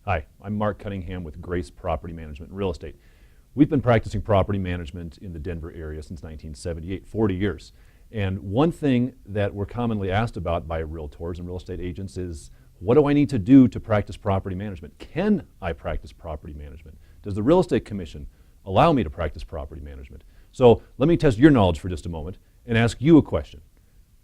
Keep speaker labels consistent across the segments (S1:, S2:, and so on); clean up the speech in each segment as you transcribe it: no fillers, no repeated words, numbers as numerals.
S1: Hi, I'm Marc Cunningham with Grace Property Management and Real Estate. We've been practicing property management in the Denver area since 1978, 40 years. And one thing that we're commonly asked about by realtors and real estate agents is, what do I need to do to practice property management? Can I practice property management? Does the Real Estate Commission allow me to practice property management? So let me test your knowledge for just a moment and ask you a question.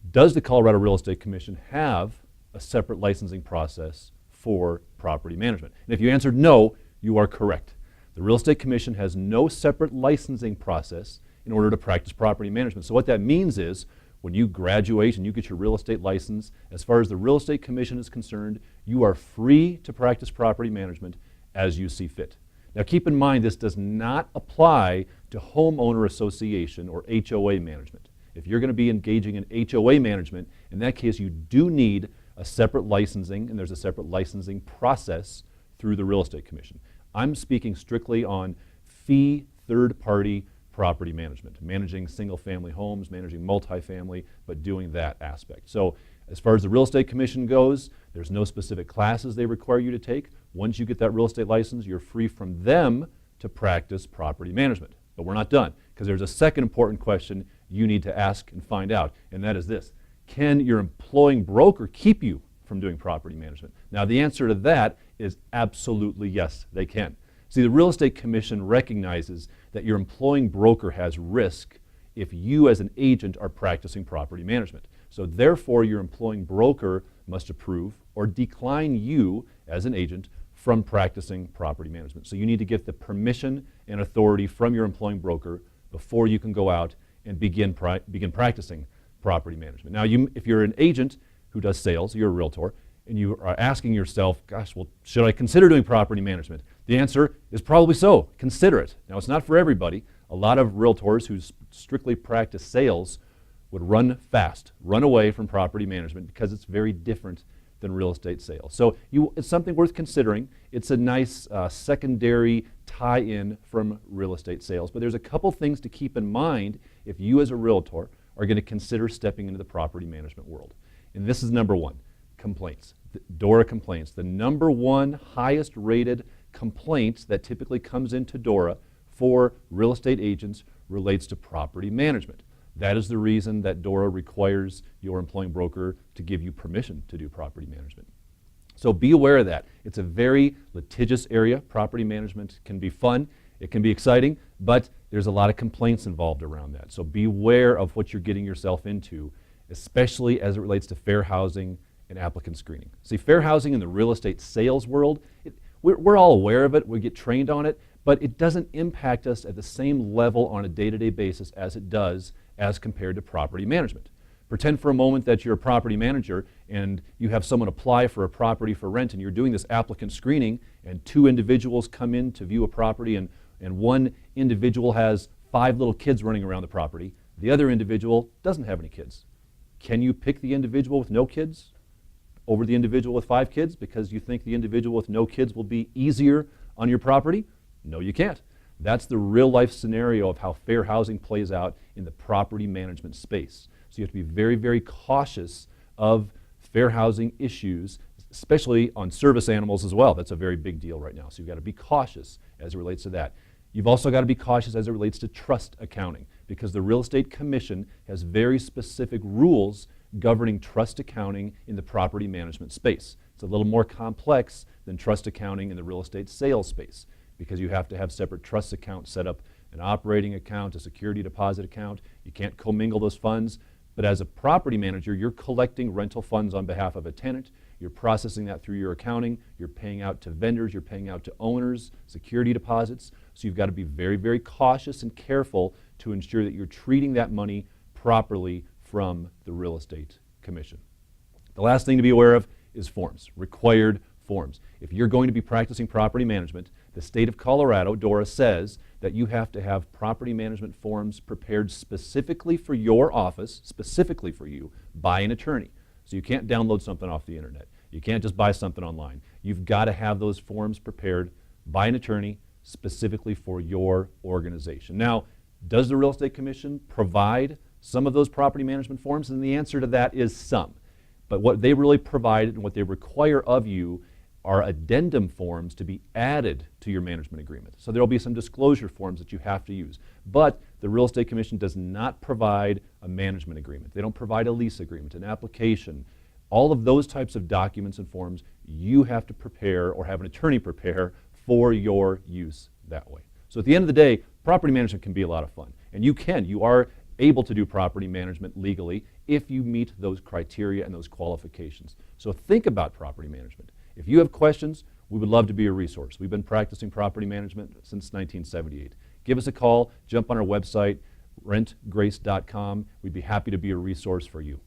S1: Does the Colorado Real Estate Commission have a separate licensing process for property management? And if you answered no, you are correct. The Real Estate Commission has no separate licensing process in order to practice property management. So what that means is, when you graduate and you get your real estate license, as far as the Real Estate Commission is concerned, you are free to practice property management as you see fit. Now keep in mind, this does not apply to homeowner association or HOA management. If you're going to be engaging in HOA management, in that case you do need a separate licensing, and there's a separate licensing process through the Real Estate Commission. I'm speaking strictly on fee third-party property management, managing single-family homes, managing multifamily, but doing that aspect. So as far as the Real Estate Commission goes, there's no specific classes they require you to take. Once you get that real estate license, you're free from them to practice property management. But we're not done, because there's a second important question you need to ask and find out, and that is this: can your employing broker keep you from doing property management? Now the answer to that is absolutely yes, they can. See, the Real Estate Commission recognizes that your employing broker has risk if you as an agent are practicing property management. So therefore your employing broker must approve or decline you as an agent from practicing property management. So you need to get the permission and authority from your employing broker before you can go out and begin practicing property management. Now, if you're an agent who does sales, you're a realtor, and you are asking yourself, gosh, well, should I consider doing property management? The answer is probably so. Consider it. Now, it's not for everybody. A lot of realtors who strictly practice sales would run fast, run away from property management because it's very different than real estate sales. So it's something worth considering. It's a nice secondary tie-in from real estate sales. But there's a couple things to keep in mind if you as a realtor are going to consider stepping into the property management world. And this is number one: complaints. DORA complaints. The number one highest rated complaint that typically comes into DORA for real estate agents relates to property management. That is the reason that DORA requires your employing broker to give you permission to do property management. So be aware of that. It's a very litigious area. Property management can be fun, it can be exciting, but there's a lot of complaints involved around that. So beware of what you're getting yourself into, especially as it relates to fair housing and applicant screening. See, fair housing in the real estate sales world, we're all aware of it, we get trained on it, but it doesn't impact us at the same level on a day-to-day basis as it does as compared to property management. Pretend for a moment that you're a property manager and you have someone apply for a property for rent, and you're doing this applicant screening, and two individuals come in to view a property, and one individual has 5 little kids running around the property. The other individual doesn't have any kids. Can you pick the individual with no kids over the individual with 5 kids because you think the individual with no kids will be easier on your property? No, you can't. That's the real life scenario of how fair housing plays out in the property management space. So you have to be very, very cautious of fair housing issues, especially on service animals as well. That's a very big deal right now. So you've got to be cautious as it relates to that. You've also got to be cautious as it relates to trust accounting, because the Real Estate Commission has very specific rules governing trust accounting in the property management space. It's a little more complex than trust accounting in the real estate sales space, because you have to have separate trust accounts set up, an operating account, a security deposit account. You can't commingle those funds. But as a property manager, you're collecting rental funds on behalf of a tenant. You're processing that through your accounting. You're paying out to vendors. You're paying out to owners, security deposits. So you've got to be very, very cautious and careful to ensure that you're treating that money properly from the Real Estate Commission. The last thing to be aware of is forms, required forms. If you're going to be practicing property management, the state of Colorado, DORA, says that you have to have property management forms prepared specifically for your office, specifically for you, by an attorney. So you can't download something off the internet. You can't just buy something online. You've got to have those forms prepared by an attorney specifically for your organization. Now, does the Real Estate Commission provide some of those property management forms? And the answer to that is some. But what they really provide and what they require of you are addendum forms to be added to your management agreement. So there will be some disclosure forms that you have to use. But the Real Estate Commission does not provide a management agreement. They don't provide a lease agreement, an application. All of those types of documents and forms you have to prepare or have an attorney prepare for your use that way. So at the end of the day, property management can be a lot of fun. And you are able to do property management legally if you meet those criteria and those qualifications. So think about property management. If you have questions, we would love to be a resource. We've been practicing property management since 1978. Give us a call, jump on our website, rentgrace.com. We'd be happy to be a resource for you.